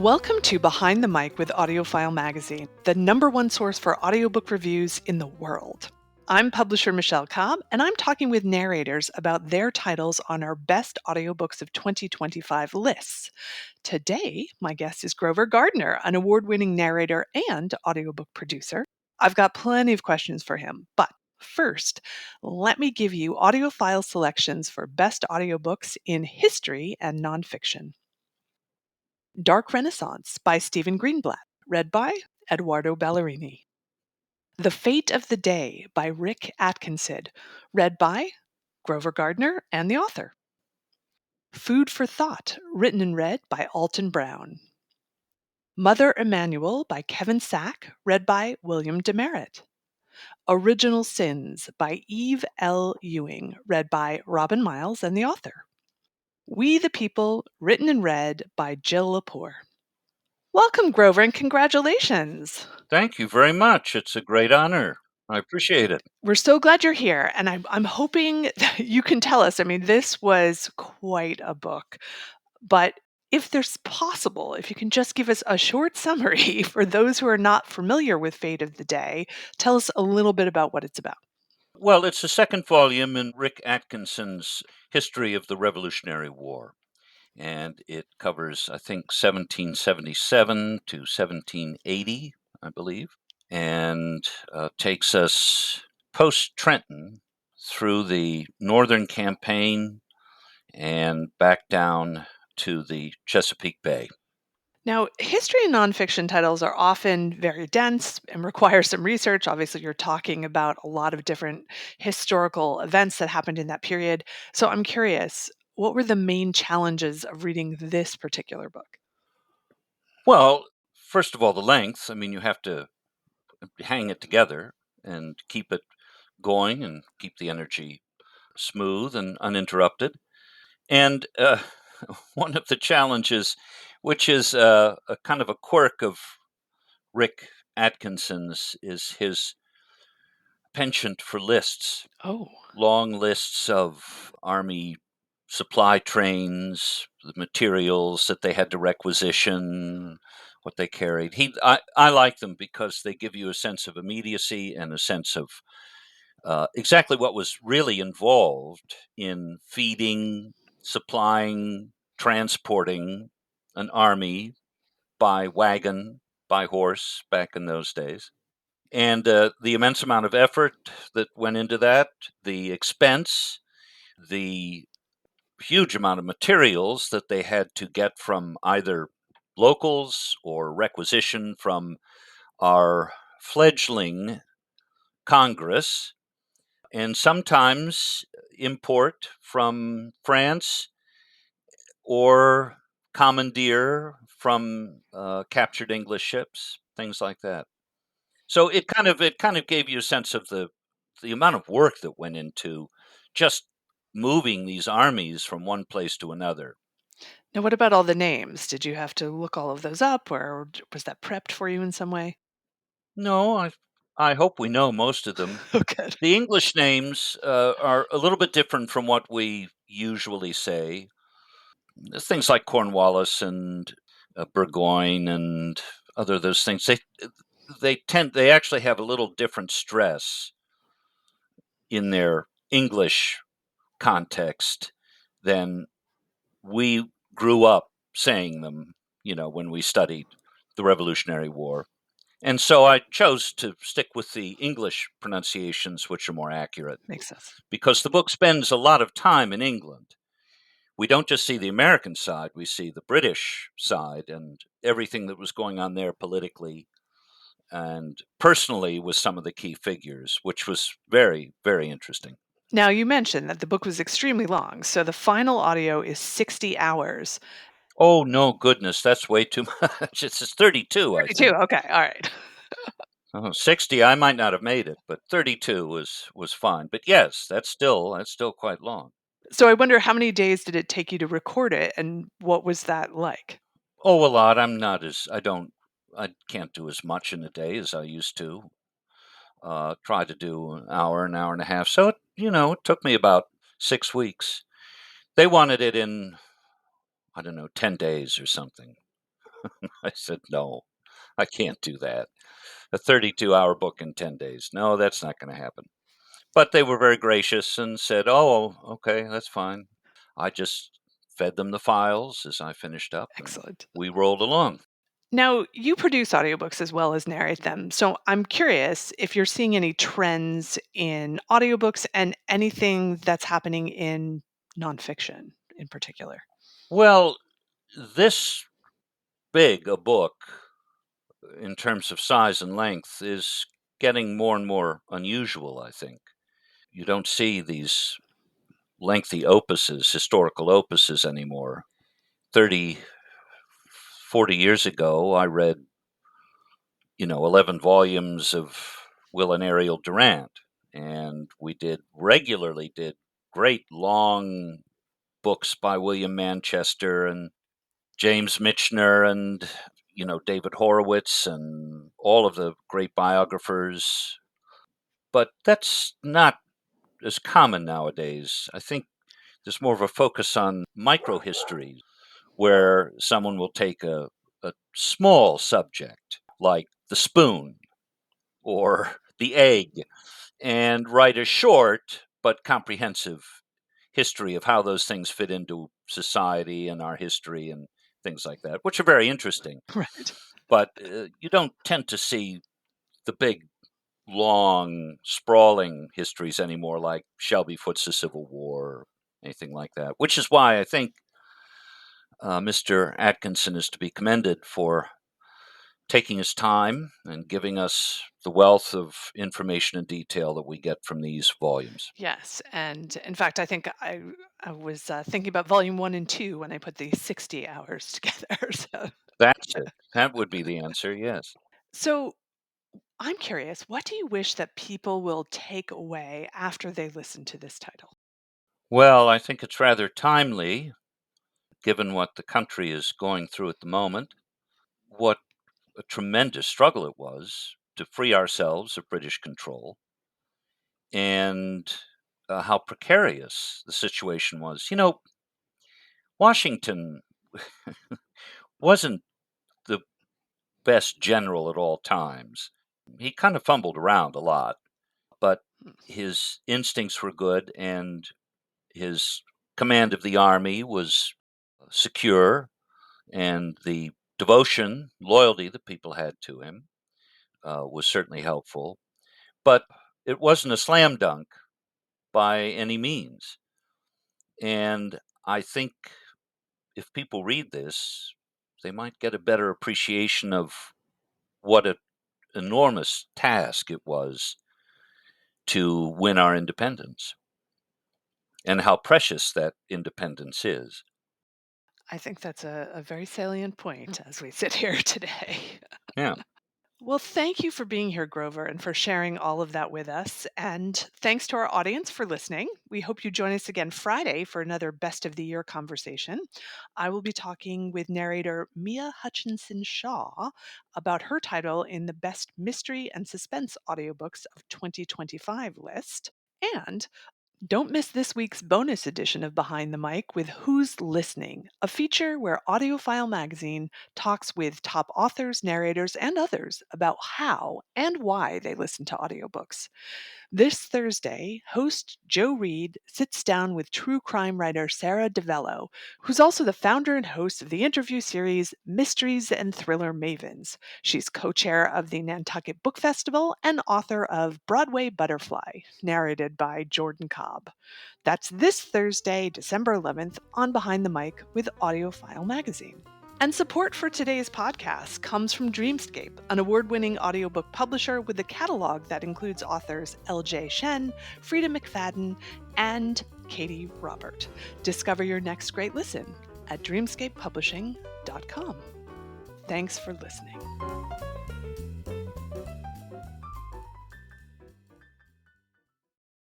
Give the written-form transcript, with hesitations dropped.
Welcome to Behind the Mic with AudioFile magazine, the #1 source for audiobook reviews in the world. I'm publisher Michele Cobb, and I'm talking with narrators about their titles on our Best Audiobooks of 2025 lists. Today, my guest is Grover Gardner, an award-winning narrator and audiobook producer. I've got plenty of questions for him, but first, let me give you AudioFile selections for best audiobooks in history and nonfiction. Dark Renaissance by Stephen Greenblatt, read by Edoardo Ballerini. The Fate of the Day by Rick Atkinson, read by Grover Gardner and the author. Food for Thought, written and read by Alton Brown. Mother Emanuel by Kevin Sack, read by William Demerit. Original Sins by Eve L. Ewing, read by Robin Miles and the author. We the People, written and read by Jill Lepore. Welcome, Grover, and congratulations. Thank you very much. It's a great honor. I appreciate it. We're so glad you're here, and I'm hoping that you can tell us. I mean, this was quite a book, but if there's possible, if you can just give us a short summary for those who are not familiar with Fate of the Day, tell us a little bit about what it's about. Well, it's the second volume in Rick Atkinson's History of the Revolutionary War. And it covers, I think, 1777 to 1780, I believe, and takes us post-Trenton through the Northern Campaign and back down to the Chesapeake Bay. Now, history and nonfiction titles are often very dense and require some research. Obviously, you're talking about a lot of different historical events that happened in that period. So I'm curious, what were the main challenges of reading this particular book? Well, first of all, the length. I mean, you have to hang it together and keep it going and keep the energy smooth and uninterrupted. And one of the challenges, which is a kind of a quirk of Rick Atkinson's, is his penchant for lists, Oh, long lists of Army supply trains, the materials that they had to requisition, what they carried. I like them because they give you a sense of immediacy and a sense of exactly what was really involved in feeding, supplying, transporting an army by wagon, by horse back in those days. And the immense amount of effort that went into that, the expense, the huge amount of materials that they had to get from either locals or requisition from our fledgling Congress, and sometimes import from France or commandeer from captured English ships, things like that. So it kind of gave you a sense of the amount of work that went into just moving these armies from one place to another. now what about all the names? Did you have to look all of those up, or was that prepped for you in some way? No, I hope we know most of them. Oh, good. The English names are a little bit different from what we usually say. Things like Cornwallis and Burgoyne and other those things. They actually have a little different stress in their English context than we grew up saying them, when we studied the Revolutionary War. And so I chose to stick with the English pronunciations, which are more accurate, Makes sense. because the book spends a lot of time in England. We don't just see the American side, we see the British side and everything that was going on there politically and personally with some of the key figures, which was very, very interesting. Now, you mentioned that the book was extremely long, so the final audio is 60 hours. Oh, no, goodness, that's way too much. It's 32, I 32, think. okay, all right. Oh, 60, I might not have made it, but 32 was fine. But yes, that's still quite long. So I wonder, how many days did it take you to record it, and what was that like? Oh, a lot. I can't do as much in a day as I used to. Try to do an hour and a half. So it took me about 6 weeks. They wanted it in, I don't know, 10 days or something. I said, no, I can't do that. A 32-hour book in 10 days. No, that's not going to happen. But they were very gracious and said, oh, okay, that's fine. I just fed them the files as I finished up, and Excellent. we rolled along. Now, you produce audiobooks as well as narrate them. So I'm curious if you're seeing any trends in audiobooks and anything that's happening in nonfiction in particular. Well, this big a book in terms of size and length is getting more and more unusual, I think. You don't see these lengthy opuses, historical opuses anymore. 30, 40 years ago, I read, 11 volumes of Will and Ariel Durant. And we regularly did great long books by William Manchester and James Michener and, David Horowitz and all of the great biographers. But that's not as common nowadays. I think there's more of a focus on microhistories where someone will take a small subject like the spoon or the egg and write a short but comprehensive history of how those things fit into society and our history and things like that, which are very interesting. Right. But you don't tend to see the big, long, sprawling histories anymore, like Shelby Foote's The Civil War, or anything like that, which is why I think Mr. Atkinson is to be commended for taking his time and giving us the wealth of information and detail that we get from these volumes. Yes. And in fact, I think I was thinking about volume 1 and 2 when I put the 60 hours together. That's it. That would be the answer, yes. So I'm curious, what do you wish that people will take away after they listen to this title? Well, I think it's rather timely, given what the country is going through at the moment, what a tremendous struggle it was to free ourselves of British control, and how precarious the situation was. Washington wasn't the best general at all times. He kind of fumbled around a lot, but Hmm. his instincts were good, and his command of the army was secure, and the devotion, loyalty that people had to him was certainly helpful. But it wasn't a slam dunk by any means. And I think if people read this, they might get a better appreciation of what an enormous task it was to win our independence and how precious that independence is. I think that's a very salient point as we sit here today. Yeah. Well, thank you for being here, Grover, and for sharing all of that with us. And thanks to our audience for listening. We hope you join us again Friday for another Best of the Year conversation. I will be talking with narrator Mia Hutchinson Shaw about her title in the Best Mystery and Suspense Audiobooks of 2025 list. And don't miss this week's bonus edition of Behind the Mic with Who's Listening, a feature where AudioFile magazine talks with top authors, narrators, and others about how and why they listen to audiobooks. This Thursday, host Joe Reed sits down with true crime writer Sarah DeVello, who's also the founder and host of the interview series Mysteries and Thriller Mavens. She's co-chair of the Nantucket Book Festival and author of Broadway Butterfly, narrated by Jordan Cobb. That's this Thursday, December 11th, on Behind the Mic with AudioFile magazine. And support for today's podcast comes from Dreamscape, an award-winning audiobook publisher with a catalog that includes authors L.J. Shen, Frida McFadden, and Katie Robert. Discover your next great listen at dreamscapepublishing.com. Thanks for listening.